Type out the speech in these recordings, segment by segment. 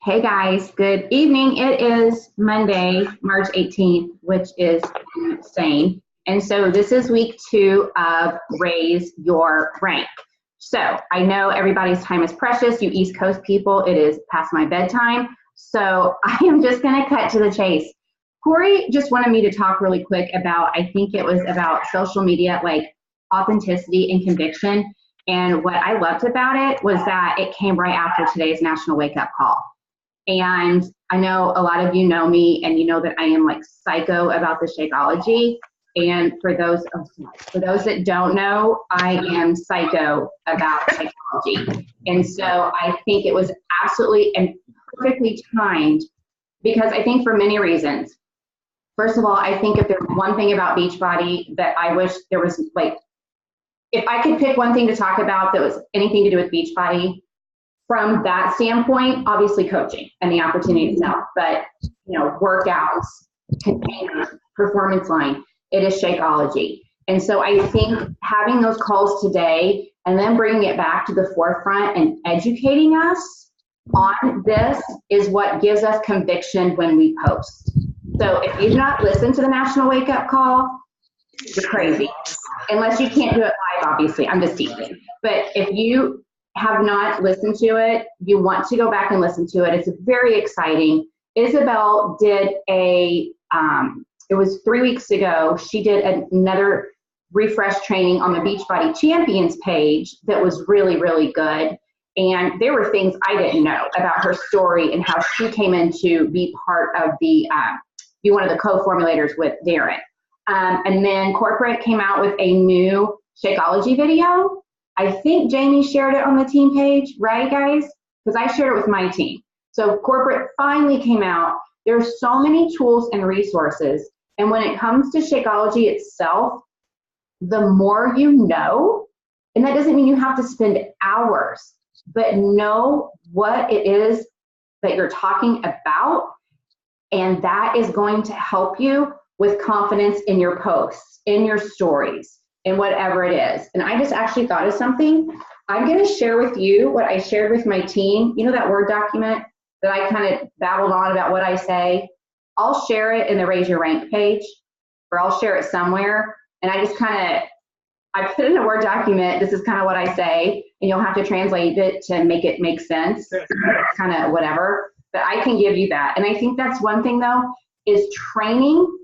Hey guys, good evening. It is Monday, March 18th, which is insane. And so this is week 2 of Raise Your Rank. So I know everybody's time is precious. You East Coast people, it is past my bedtime. So I am just going to cut to the chase. Corey just wanted me to talk really quick about, I think it was about social media, like authenticity and conviction. And what I loved about it was that it came right after today's National Wake Up Call. And I know a lot of you know me and you know that I am like psycho about the Shakeology. And for those that don't know, I am psycho about Shakeology. And so I think it was absolutely and perfectly timed because I think for many reasons. First of all, I think if there's one thing about Beachbody that I wish there was, like, if I could pick one thing to talk about that was anything to do with Beachbody, from that standpoint, obviously coaching and the opportunity itself, but workouts, containers, performance line, it is Shakeology. And so I think having those calls today and then bringing it back to the forefront and educating us on this is what gives us conviction when we post. So if you've not listened to the National Wake Up Call, you're crazy. Unless you can't do it live, obviously. I'm just teasing. But if you have not listened to it, you want to go back and listen to it. It's very exciting. Isabel did it was 3 weeks ago, she did another refresh training on the Beachbody Champions page that was really, really good. And there were things I didn't know about her story and how she came in to be part of be one of the co-formulators with Darren. And then corporate came out with a new Shakeology video. I think Jamie shared it on the team page, right, guys? Because I shared it with my team. So corporate finally came out. There's so many tools and resources. And when it comes to Shakeology itself, the more you know, and that doesn't mean you have to spend hours, but know what it is that you're talking about. And that is going to help you with confidence in your posts, in your stories, in whatever it is. And I just actually thought of something. I'm going to share with you what I shared with my team. You know that Word document that I kind of babbled on about what I say? I'll share it in the Raise Your Rank page, or I'll share it somewhere. And I just I put it in a Word document. This is kind of what I say, and you'll have to translate it to make it make sense. Kind of whatever. But I can give you that. And I think that's one thing, though, is training.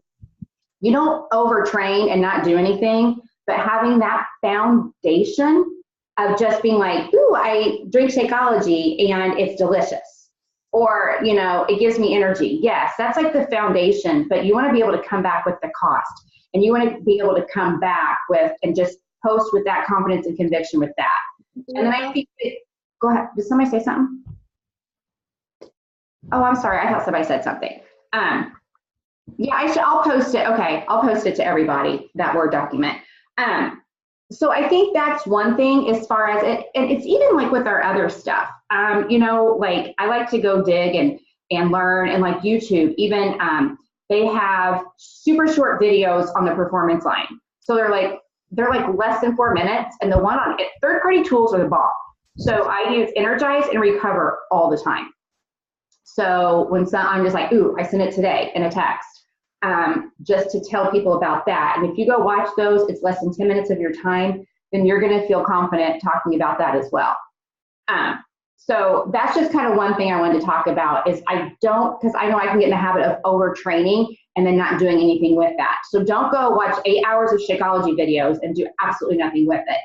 You don't overtrain and not do anything, but having that foundation of just being like, ooh, I drink Shakeology and it's delicious. Or, it gives me energy. Yes, that's like the foundation, but you want to be able to come back with the cost. And you want to be able to come back with and just post with that confidence and conviction with that. And then I think go ahead. Did somebody say something? Oh, I'm sorry. I thought somebody said something. Yeah, I'll post it. Okay, I'll post it to everybody, that Word document. So I think that's one thing as far as it, and it's even like with our other stuff. Like I like to go dig and learn, and like YouTube, even they have super short videos on the performance line. So they're like less than 4 minutes, and the one on it, third-party tools are the bomb. So I use Energize and Recover all the time. So I'm just like, ooh, I sent it today in a text. Just to tell people about that. And if you go watch those, it's less than 10 minutes of your time, then you're going to feel confident talking about that as well. So that's just kind of one thing I wanted to talk about is because I know I can get in the habit of overtraining and then not doing anything with that. So don't go watch 8 hours of Shakeology videos and do absolutely nothing with it.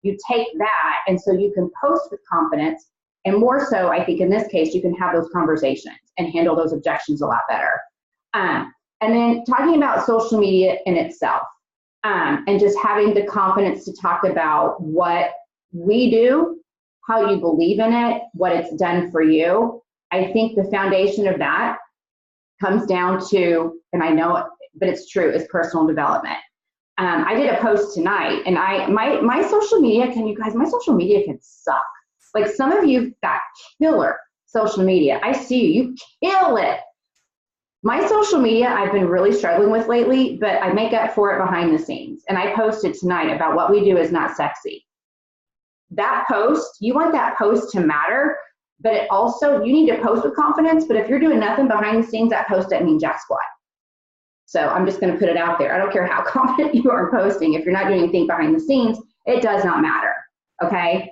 You take that, and so you can post with confidence, and more so, I think in this case, you can have those conversations and handle those objections a lot better. And then talking about social media in itself, and just having the confidence to talk about what we do, how you believe in it, what it's done for you. I think the foundation of that comes down to, and I know it, but it's true, is personal development. I did a post tonight, and my social media, my social media can suck. Like some of you've got killer social media. I see you kill it. My social media I've been really struggling with lately, but I make up for it behind the scenes. And I posted tonight about what we do is not sexy. That post, you want that post to matter, but it also, you need to post with confidence, but if you're doing nothing behind the scenes, that post doesn't mean jack squat. So I'm just going to put it out there. I don't care how confident you are posting. If you're not doing anything behind the scenes, it does not matter. Okay.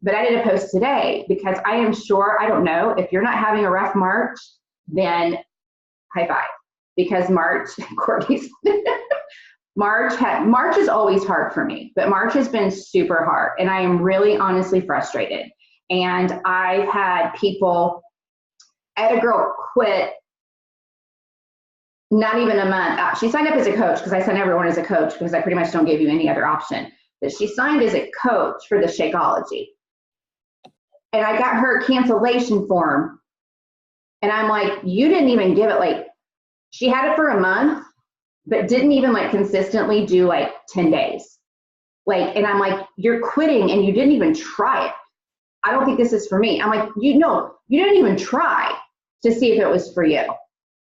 But I did a post today because I am sure, I don't know, if you're not having a rough March, then high five. Because March, Courtney's, March is always hard for me, but March has been super hard and I am really honestly frustrated. And I've had people, I had a girl quit not even a month. She signed up as a coach because I send everyone as a coach because I pretty much don't give you any other option. But she signed as a coach for the Shakeology. And I got her cancellation form. And I'm like, you didn't even give it, like, she had it for a month, but didn't even like consistently do like 10 days. Like, and I'm like, you're quitting and you didn't even try it. I don't think this is for me. I'm like, you didn't even try to see if it was for you.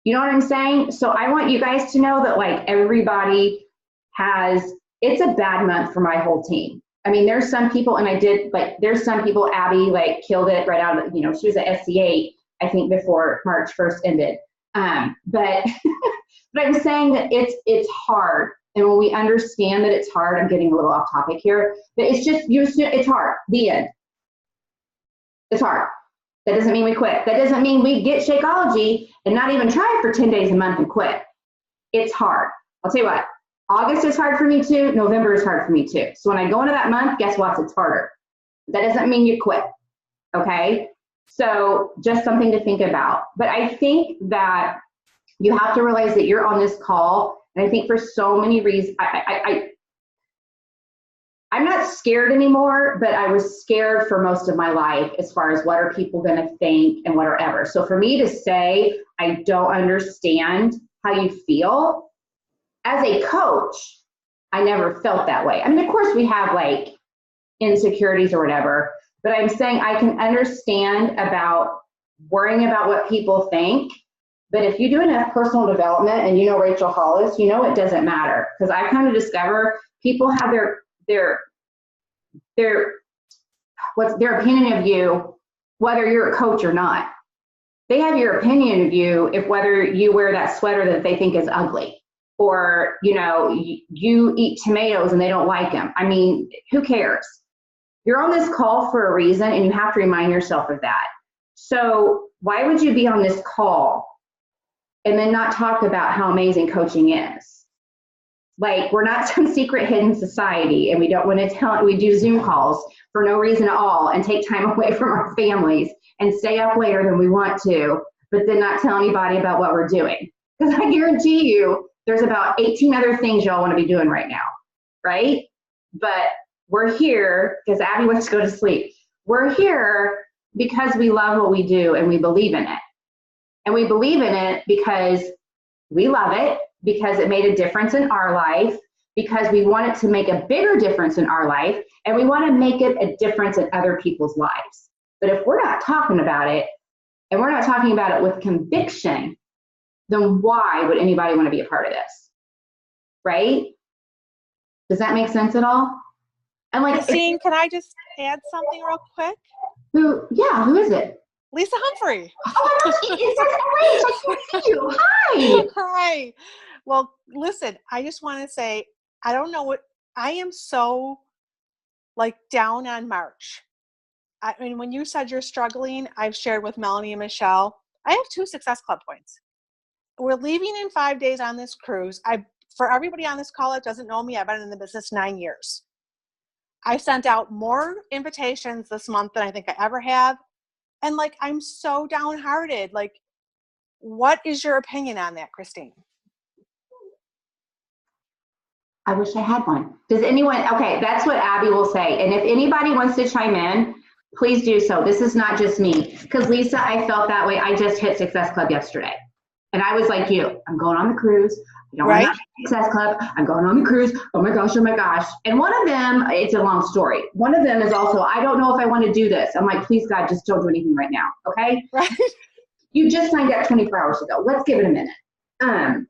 You know what I'm saying? So I want you guys to know that like everybody has, it's a bad month for my whole team. I mean, there's some people, and I did like, there's some people, Abby like killed it right out of, she was at SC8, I think before March 1st ended. But I'm saying that it's hard. And when we understand that it's hard, I'm getting a little off topic here, but it's just, it's hard, the end. It's hard. That doesn't mean we quit. That doesn't mean we get Shakeology and not even try it for 10 days a month and quit. It's hard. I'll tell you what, August is hard for me too. November is hard for me too. So when I go into that month, guess what? It's harder. That doesn't mean you quit. Okay. So just something to think about. But I think that you have to realize that you're on this call. And I think for so many reasons, I'm not scared anymore, but I was scared for most of my life as far as what are people going to think and whatever. So for me to say, I don't understand how you feel, as a coach, I never felt that way. I mean, of course we have like insecurities or whatever, but I'm saying I can understand about worrying about what people think. But if you do enough personal development and you know Rachel Hollis, you know it doesn't matter. Because I kind of discover people have their opinion of you, whether you're a coach or not. They have your opinion of you if whether you wear that sweater that they think is ugly, or you eat tomatoes and they don't like them. I mean, who cares? You're on this call for a reason, and you have to remind yourself of that. So why would you be on this call and then not talk about how amazing coaching is? Like, we're not some secret hidden society, and we don't want to tell, we do Zoom calls for no reason at all and take time away from our families and stay up later than we want to, but then not tell anybody about what we're doing. Because I guarantee you, there's about 18 other things y'all want to be doing right now, right? But we're here because Abby wants to go to sleep. We're here because we love what we do and we believe in it. And we believe in it because we love it, because it made a difference in our life, because we want it to make a bigger difference in our life, and we want to make it a difference in other people's lives. But if we're not talking about it, and we're not talking about it with conviction, then why would anybody want to be a part of this? Right? Does that make sense at all? And like, Christine, can I just add something real quick? Who is it? Lisa Humphrey. Oh my gosh, it's such a I see you. Hi. Hi. Well, listen, I just want to say, I don't know what, I am so like down on March. I mean, when you said you're struggling, I've shared with Melanie and Michelle, I have 2 Success Club points. We're leaving in 5 days on this cruise. For everybody on this call that doesn't know me, I've been in the business 9 years. I sent out more invitations this month than I think I ever have. And like, I'm so downhearted. Like, what is your opinion on that, Christine? I wish I had one. Does anyone, okay, that's what Abby will say. And if anybody wants to chime in, please do so. This is not just me. Because Lisa, I felt that way. I just hit Success Club yesterday. And I was like you, I'm going on the cruise. I don't want to Success Club. I'm going on the cruise. Oh my gosh, oh my gosh. And one of them, it's a long story. One of them is also, I don't know if I want to do this. I'm like, please God, just don't do anything right now. Okay? Right. You just signed up 24 hours ago. Let's give it a minute.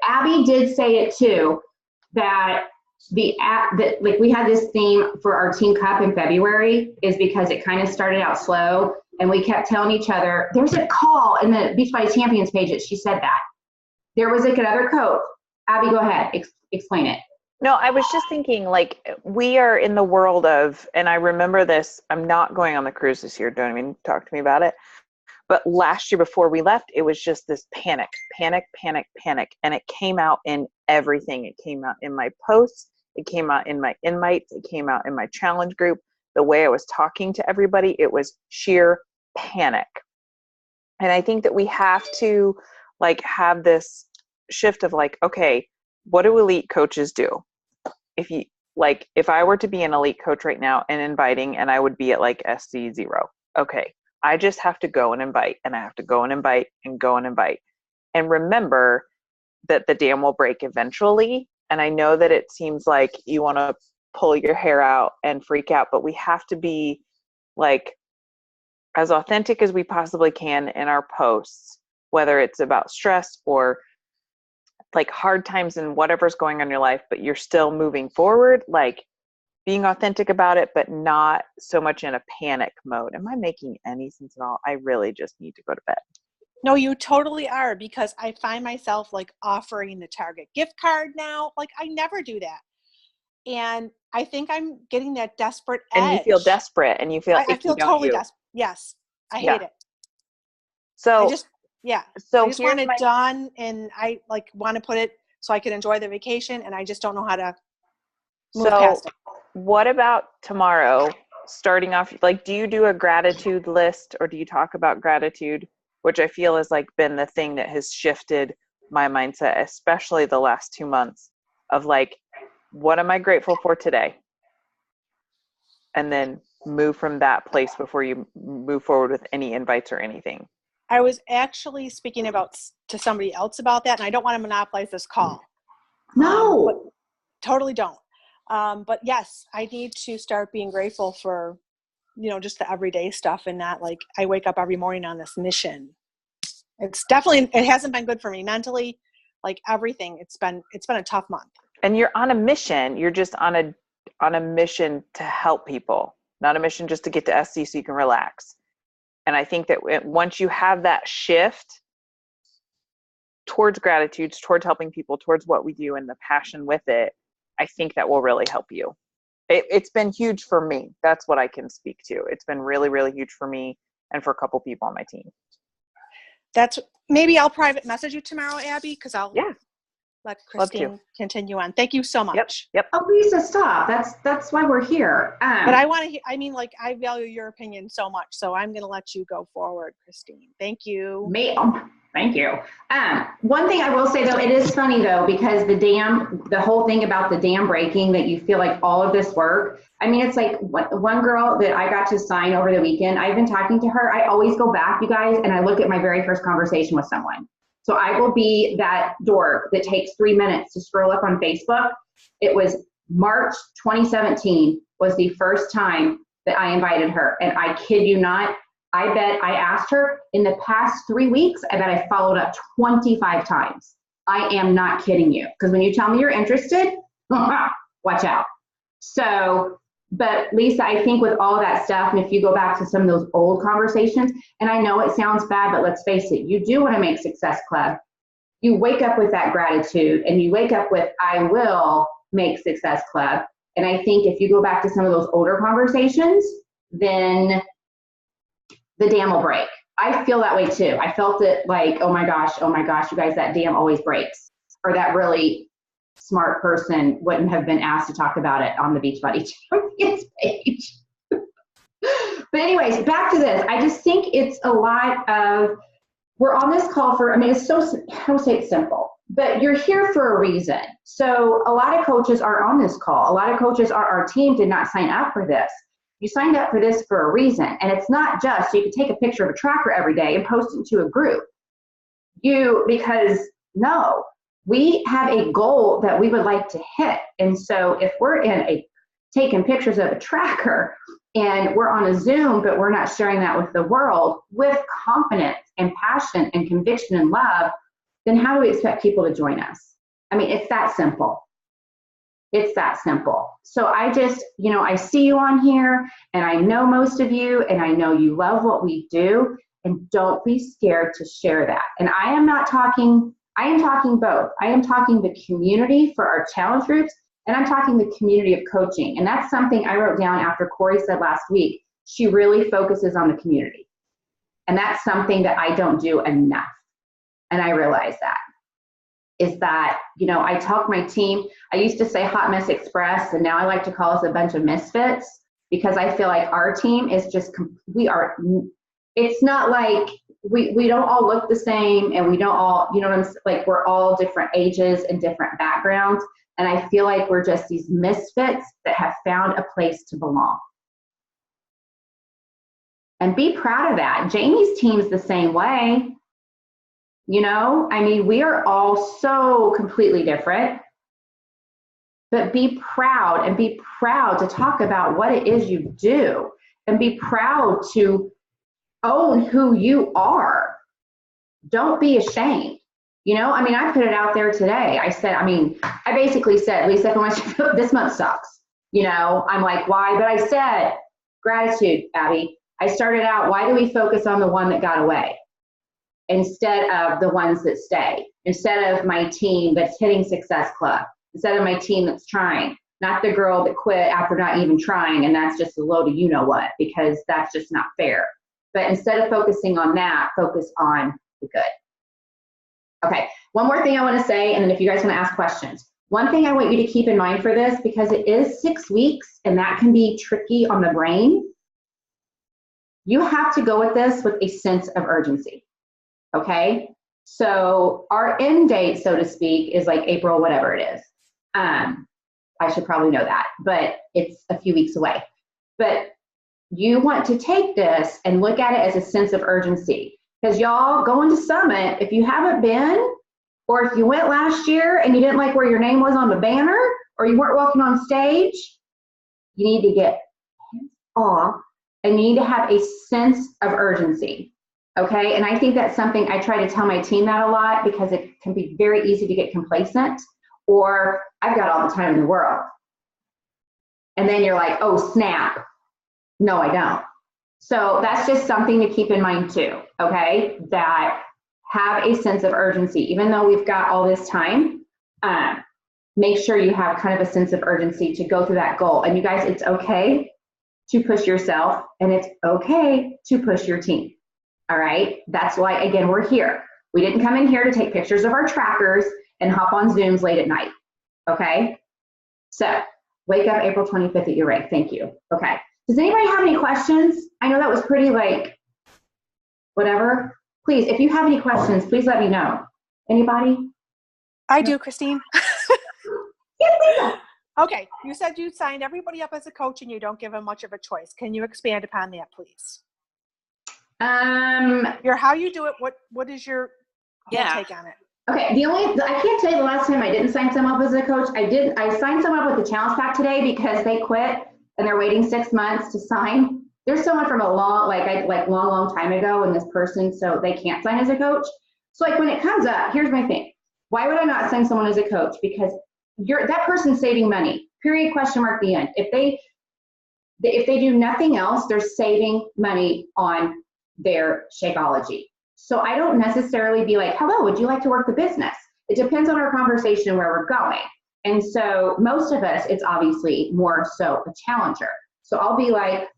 Abby did say it too, that like we had this theme for our team cup in February is because it kind of started out slow and we kept telling each other, there's a call in the Beachbody Champions page that she said that. There was like another coach. Abby, go ahead, explain it. No, I was just thinking, like, we are in the world of, and I remember this, I'm not going on the cruise this year, don't even talk to me about it. But last year before we left, it was just this panic. And it came out in everything. It came out in my posts. It came out in my invites. It came out in my challenge group. The way I was talking to everybody, it was sheer panic. And I think that we have to like have this shift of like, okay, what do elite coaches do? If I were to be an elite coach right now and inviting, and I would be at like SC0, okay, I just have to go and invite, and I have to go and invite and go and invite. And remember that the dam will break eventually. And I know that it seems like you want to pull your hair out and freak out, but we have to be like as authentic as we possibly can in our posts, whether it's about stress or like hard times and whatever's going on in your life, but you're still moving forward, like being authentic about it, but not so much in a panic mode. Am I making any sense at all? I really just need to go to bed. No, you totally are, because I find myself like offering the Target gift card now. Like I never do that. And I think I'm getting that desperate edge. And you feel desperate and you feel I feel totally desperate. Yes. I hate it. So I just want it done, and I like want to put it so I can enjoy the vacation, and I just don't know how to move past it. What about tomorrow? Starting off, like, do you do a gratitude list, or do you talk about gratitude, which I feel has like been the thing that has shifted my mindset, especially the last 2 months, of like, what am I grateful for today? And then move from that place before you move forward with any invites or anything. I was actually speaking to somebody else about that, and I don't want to monopolize this call. No. Totally don't. But yes, I need to start being grateful for, just the everyday stuff, and not like I wake up every morning on this mission. It hasn't been good for me mentally, like everything. It's been a tough month. And you're on a mission. You're just on a mission to help people, not a mission just to get to SC so you can relax. And I think that once you have that shift towards gratitude, towards helping people, towards what we do and the passion with it, I think that will really help you. It's been huge for me. That's what I can speak to. It's been really, really huge for me and for a couple people on my team. Maybe I'll private message you tomorrow, Abby, because I'll let Christine continue on. Thank you so much. Yep. Oh, Lisa, stop. That's why we're here. But I want to, I value your opinion so much, so I'm going to let you go forward, Christine. Thank you. Thank you. One thing I will say though, it is funny though, because the whole thing about the dam breaking, that you feel like all of this work. I mean, it's like one girl that I got to sign over the weekend, I've been talking to her. I always go back, you guys, and I look at my very first conversation with someone. So I will be that dork that takes 3 minutes to scroll up on Facebook. It was March 2017 was the first time that I invited her. And I kid you not, I bet I asked her in the past 3 weeks, I bet I followed up 25 times. I am not kidding you. Because when you tell me you're interested, watch out. So, but Lisa, I think with all that stuff, and if you go back to some of those old conversations, and I know it sounds bad, but let's face it, you do want to make Success Club. You wake up with that gratitude, and you wake up with, I will make Success Club. And I think if you go back to some of those older conversations, then the dam will break. I feel that way too. I felt it like, oh my gosh, you guys, that dam always breaks. Or that really smart person wouldn't have been asked to talk about it on the Beachbody Champions page. But anyways, back to this. I just think it's a lot of, we're on this call for, it's so, I don't say it's simple, but you're here for a reason. So a lot of coaches are on this call. A lot of coaches our team did not sign up for this. You signed up for this for a reason. And it's not just, so you can take a picture of a tracker every day and post it to a group. Because no, we have a goal that we would like to hit. And so if we're taking pictures of a tracker and we're on a Zoom, but we're not sharing that with the world with confidence and passion and conviction and love, then how do we expect people to join us? It's that simple. It's that simple. So I just, I see you on here and I know most of you and I know you love what we do, and don't be scared to share that. And I am talking both. I am talking the community for our challenge groups, and I'm talking the community of coaching. And that's something I wrote down after Corey said last week. She really focuses on the community. And that's something that I don't do enough. And I realize that. Is that, I talk my team, I used to say Hot Mess Express, and now I like to call us a bunch of misfits, because I feel like our team is just, it's not like we don't all look the same, and we don't all, like we're all different ages and different backgrounds. And I feel like we're just these misfits that have found a place to belong. And be proud of that. Jamie's team's the same way. We are all so completely different, but be proud to talk about what it is you do, and be proud to own who you are. Don't be ashamed. I put it out there today. I basically said, Lisa, this month sucks. I'm like, why? But I said, gratitude, Abby. I started out, why do we focus on the one that got away instead of the ones that stay? Instead of my team that's hitting Success Club, instead of my team that's trying, not the girl that quit after not even trying, and that's just a load of you-know-what, because that's just not fair. But instead of focusing on that, focus on the good. Okay, one more thing I want to say, and then if you guys want to ask questions. One thing I want you to keep in mind for this, because it is 6 weeks, and that can be tricky on the brain. You have to go with this with a sense of urgency, okay? So our end date, so to speak, is like April, whatever it is. I should probably know that, but it's a few weeks away. But you want to take this and look at it as a sense of urgency. Because y'all, going to Summit, if you haven't been, or if you went last year and you didn't like where your name was on the banner, or you weren't walking on stage, you need to get hands off. And you need to have a sense of urgency, okay? And I think that's something I try to tell my team that a lot, because it can be very easy to get complacent, or I've got all the time in the world. And then you're like, oh, snap. No, I don't. So that's just something to keep in mind too, okay? That have a sense of urgency. Even though we've got all this time, make sure you have kind of a sense of urgency to go through that goal. And you guys, it's okay to push yourself, and it's okay to push your team. All right? That's why, again, we're here. We didn't come in here to take pictures of our trackers and hop on Zooms late at night. Okay? So, wake up April 25th at your rank. Thank you. Okay. Does anybody have any questions? I know that was pretty whatever. Please, if you have any questions, please let me know. Anybody? I do, Christine. Yes, Lisa. Okay, you said you signed everybody up as a coach and you don't give them much of a choice. Can you expand upon that, please? How you do it, what is your take on it? Okay, I can't tell you the last time I didn't sign someone up as a coach. I signed someone up with the challenge pack today because they quit and they're waiting 6 months to sign. There's someone from a long time ago in this person, so they can't sign as a coach. So when it comes up, here's my thing. Why would I not sign someone as a coach? Because that person's saving money, period, question mark, the end. If they do nothing else, they're saving money on their Shakeology. So I don't necessarily be like, hello, would you like to work the business? It depends on our conversation where we're going. And so most of us, it's obviously more so a challenger. So I'll be like,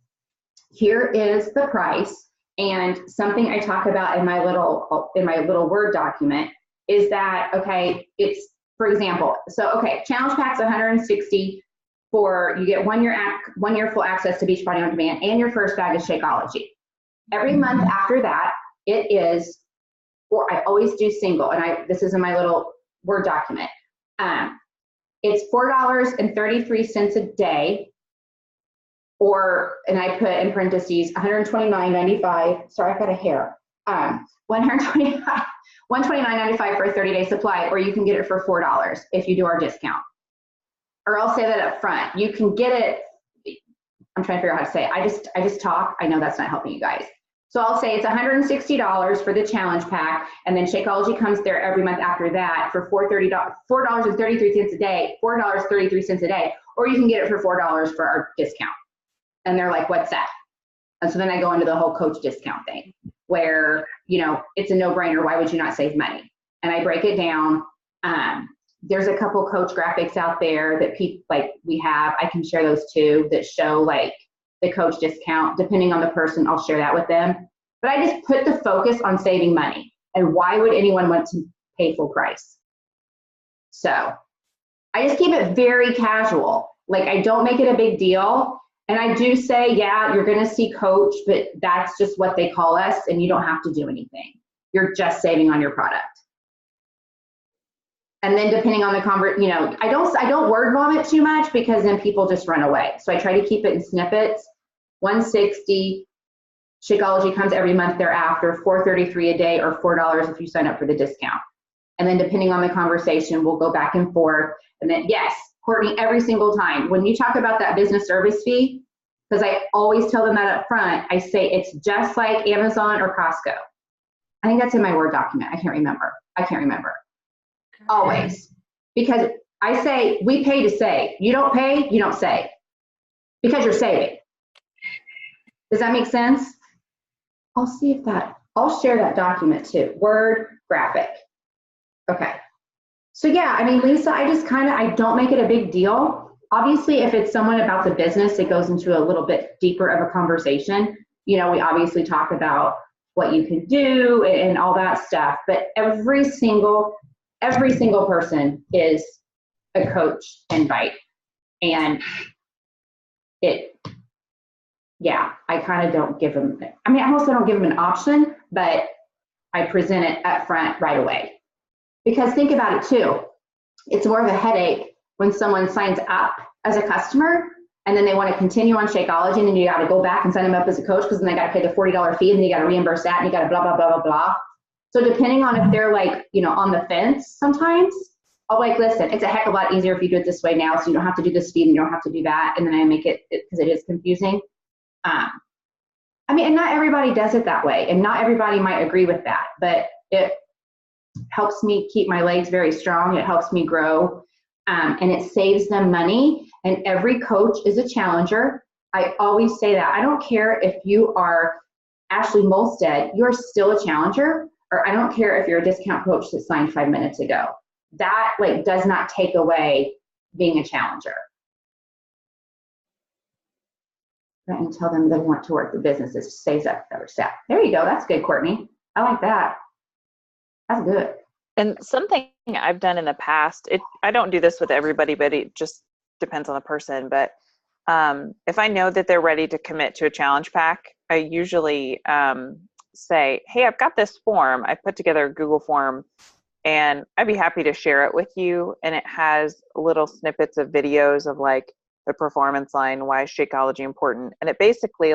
here is the price. And something I talk about in my little Word document is that, okay, it's, for example, so, okay, challenge pack's $160 for, you get 1 year full access to Beachbody On Demand and your first bag of Shakeology. Every month after that, it is, or I always do single, and this is in my little Word document. It's $4.33 a day, and I put in parentheses $129.95. Sorry, I've got a hair. $129.95 for a 30-day supply, or you can get it for $4 if you do our discount. Or I'll say that up front. You can get it. I'm trying to figure out how to say it. I just talk. I know that's not helping you guys. So I'll say it's $160 for the challenge pack, and then Shakeology comes there every month after that for $4.33 a day, $4.33 a day, or you can get it for $4 for our discount. And they're like, what's that? And so then I go into the whole coach discount thing where, you know, it's a no-brainer. Why would you not save money? And I break it down. There's a couple coach graphics out there that people like we have. I can share those too that show like the coach discount. Depending on the person, I'll share that with them. But I just put the focus on saving money. And why would anyone want to pay full price? So I just keep it very casual. Like I don't make it a big deal. And I do say, yeah, you're going to see coach, but that's just what they call us, and you don't have to do anything. You're just saving on your product. And then depending on the you know, I don't word vomit too much because then people just run away. So I try to keep it in snippets. 160, Shakeology comes every month thereafter, $4.33 a day or $4 if you sign up for the discount. And then depending on the conversation, we'll go back and forth. And then yes, Courtney, every single time when you talk about that business service fee, because I always tell them that up front, I say it's just like Amazon or Costco. I think that's in my Word document. I can't remember. Always. Because I say we pay to save. You don't pay, you don't save. Because you're saving. Does that make sense? I'll share that document too. Word, graphic. Okay. So yeah, I mean, Lisa, I don't make it a big deal. Obviously, if it's someone about the business, it goes into a little bit deeper of a conversation. You know, we obviously talk about what you can do and all that stuff, but every single person is a coach invite. And I kind of don't give them, I also don't give them an option, but I present it up front right away. Because think about it too, it's more of a headache when someone signs up as a customer and then they want to continue on Shakeology and then you got to go back and sign them up as a coach because then they got to pay the $40 fee and then you got to reimburse that and you got to blah, blah, blah, blah, blah. So depending on if they're like, you know, on the fence sometimes, I'll like, listen, it's a heck of a lot easier if you do it this way now so you don't have to do this fee and you don't have to do that. And then I make it because it is confusing. And not everybody does it that way and not everybody might agree with that, but it helps me keep my legs very strong. It helps me grow and it saves them money. And every coach is a challenger. I always say that. I don't care if you are Ashley Molstead, you're still a challenger, or I don't care if you're a discount coach that signed 5 minutes ago. That does not take away being a challenger. And tell them they want to work the business. It stays up their staff. There you go. That's good, Courtney. I like that. That's good. And something I've done in the past, I don't do this with everybody, but it just depends on the person. But if I know that they're ready to commit to a challenge pack, I usually say, hey, I've got this form. I put together a Google form and I'd be happy to share it with you. And it has little snippets of videos of like the performance line, why is Shakeology important? And it basically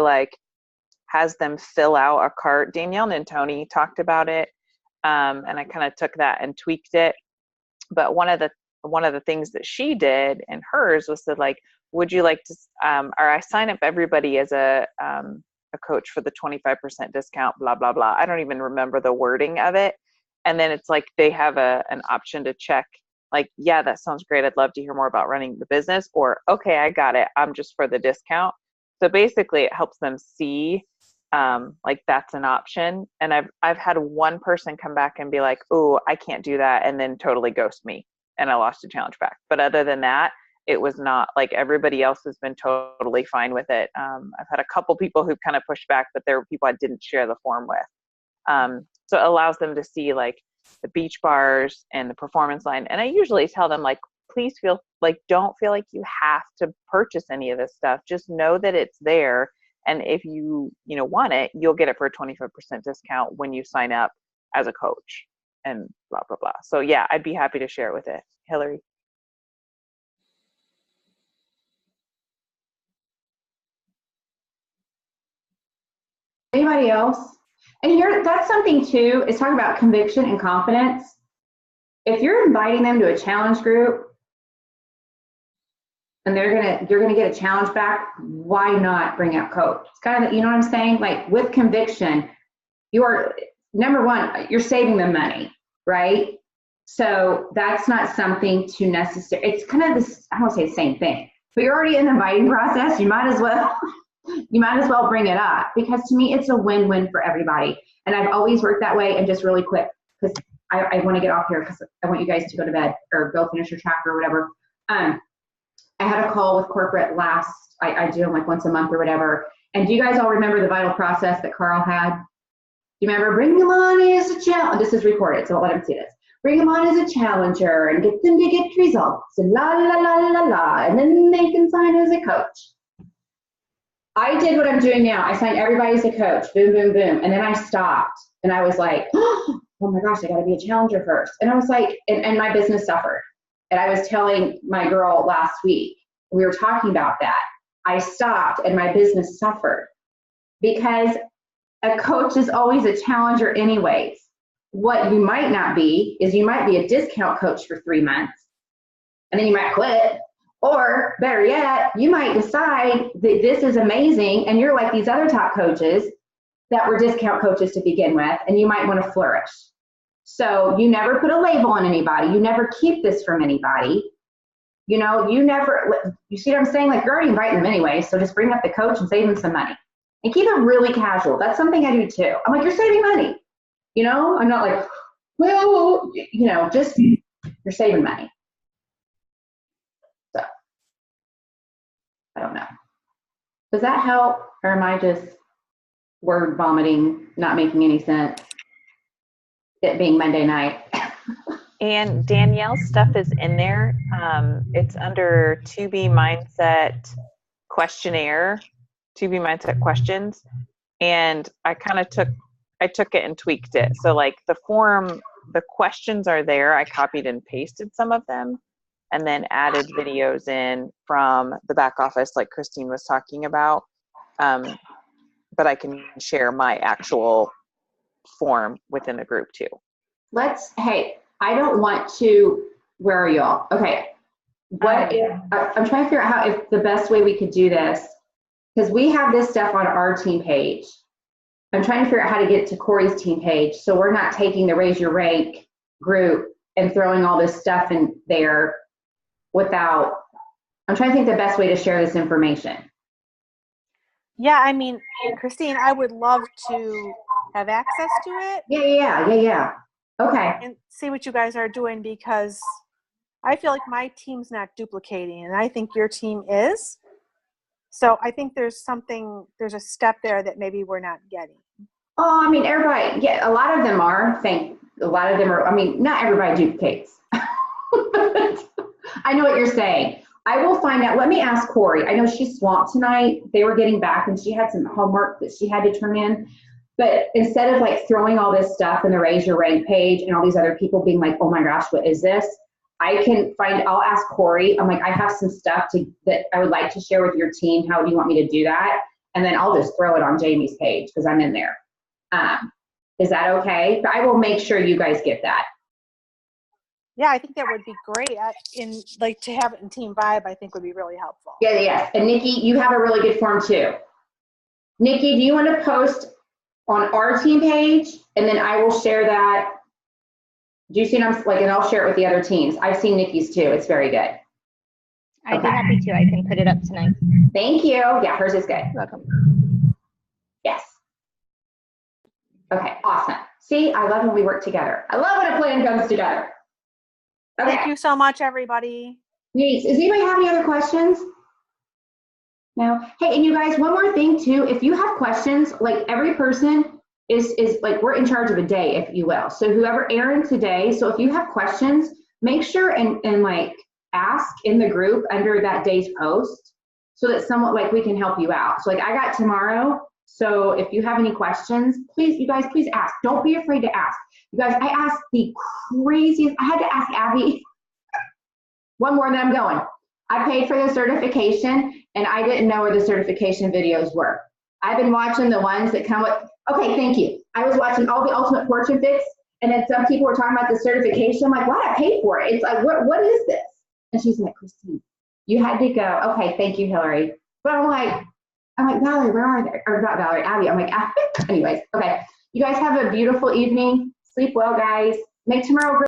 has them fill out a cart. Danielle Nantoni talked about it. And I kind of took that and tweaked it. But one of the things that she did in hers was to would you like to, or I sign up everybody as a coach for the 25% discount, blah, blah, blah. I don't even remember the wording of it. And then it's like they have an option to check yeah, that sounds great. I'd love to hear more about running the business, or, okay, I got it. I'm just for the discount. So basically it helps them see that's an option. And I've had one person come back and be like, oh, I can't do that. And then totally ghost me. And I lost a challenge pack. But other than that, it was not everybody else has been totally fine with it. I've had a couple people who kind of pushed back, but there were people I didn't share the form with. So it allows them to see the beach bars and the performance line. And I usually tell them please don't feel like you have to purchase any of this stuff. Just know that it's there. And if you want it, you'll get it for a 25% discount when you sign up as a coach and blah, blah, blah. So yeah, I'd be happy to share it with it. Hillary. Anybody else? And here, that's something too, is talking about conviction and confidence. If you're inviting them to a challenge group, and you're gonna get a challenge back, why not bring out coach? It's kind of, you know what I'm saying? Like with conviction, you are, number one, you're saving them money, right? So that's not something to necessarily, it's kind of this, I don't say the same thing, but you're already in the inviting process. You might as well bring it up, because to me, it's a win-win for everybody. And I've always worked that way. And just really quick, because I want to get off here because I want you guys to go to bed or go finish your chapter or whatever. I had a call with corporate I do them like once a month or whatever. And do you guys all remember the vital process that Carl had? You remember, bring them on as a challenge. This is recorded, so I'll let him see this. Bring them on as a challenger and get them to get results and la la la la la, and then they can sign as a coach. I did what I'm doing now. I signed everybody as a coach, boom, boom, boom. And then I stopped and I was like, oh my gosh, I gotta be a challenger first. And I was like, and my business suffered. And I was telling my girl last week, we were talking about that. I stopped and my business suffered because a coach is always a challenger anyways. What you might not be is you might be a discount coach for 3 months and then you might quit. Or better yet, you might decide that this is amazing and you're like these other top coaches that were discount coaches to begin with, and you might want to flourish. So you never put a label on anybody. You never keep this from anybody. You know, you see what I'm saying? Like, you're already inviting them anyway, so just bring up the coach and save them some money. And keep it really casual. That's something I do too. I'm like, you're saving money. You know, I'm not like, well, you know, just you're saving money. So, I don't know. Does that help? Or am I just word vomiting, not making any sense? It being Monday night. And Danielle's stuff is in there. It's under 2B Mindset questionnaire, 2B Mindset questions. And I took it and tweaked it. So like the form, the questions are there. I copied and pasted some of them and then added videos in from the back office like Christine was talking about. But I can share my actual form within the group too. Hey, I don't want to, where are y'all? Okay. I'm trying to figure out if the best way we could do this, because we have this stuff on our team page. I'm trying to figure out how to get to Corey's team page, so we're not taking the Raise Your Rank group and throwing all this stuff in there without, I'm trying to think the best way to share this information. Yeah, I mean, Christine, I would love to have access to it. Yeah. Okay. And see what you guys are doing, because I feel like my team's not duplicating, and I think your team is. So I think there's a step there that maybe we're not getting. Oh, I mean, everybody, yeah, a lot of them are. I mean, not everybody duplicates. I know what you're saying. I will find out. Let me ask Corey. I know she's swamped tonight. They were getting back and she had some homework that she had to turn in. But instead of like throwing all this stuff in the Raise Your Rank page and all these other people being like, oh my gosh, what is this? I'll ask Corey. I'm like, I have some stuff that I would like to share with your team. How do you want me to do that? And then I'll just throw it on Jamie's page because I'm in there. Is that okay? But I will make sure you guys get that. Yeah, I think that would be great. To have it in Team Vibe, I think would be really helpful. Yeah. And Nikki, you have a really good form too. Nikki, do you want to post on our team page? And then I will share that. Do you see what I'm like, and I'll share it with the other teams. I've seen Nikki's too. It's very good. I'd be happy to. I can put it up tonight. Thank you. Yeah, hers is good. You're welcome. Yes. Okay, awesome. See, I love when we work together. I love when a plan comes together. Okay. Thank you so much, everybody. Yes. Does anybody have any other questions? No? Hey, and you guys, one more thing too. If you have questions, like every person is like, we're in charge of a day, if you will. So whoever, Aaron today, so if you have questions, make sure and like ask in the group under that day's post so that someone, like, we can help you out. So like I got tomorrow. So if you have any questions, please, you guys, please ask. Don't be afraid to ask. You guys, I asked the craziest, I had to ask Abby one more, and then I'm going. I paid for the certification and I didn't know where the certification videos were. I've been watching the ones that come with, okay, thank you. I was watching all the Ultimate Fortune Fix, and then some people were talking about the certification. I'm like, why did I pay for it? It's like, what is this? And she's like, Christine, You had to go. Okay, thank you, Hillary. But I'm like, Valerie, where are they? Or not Valerie, Abby. I'm like, anyways, okay. You guys have a beautiful evening. Sleep well, guys. Make tomorrow great.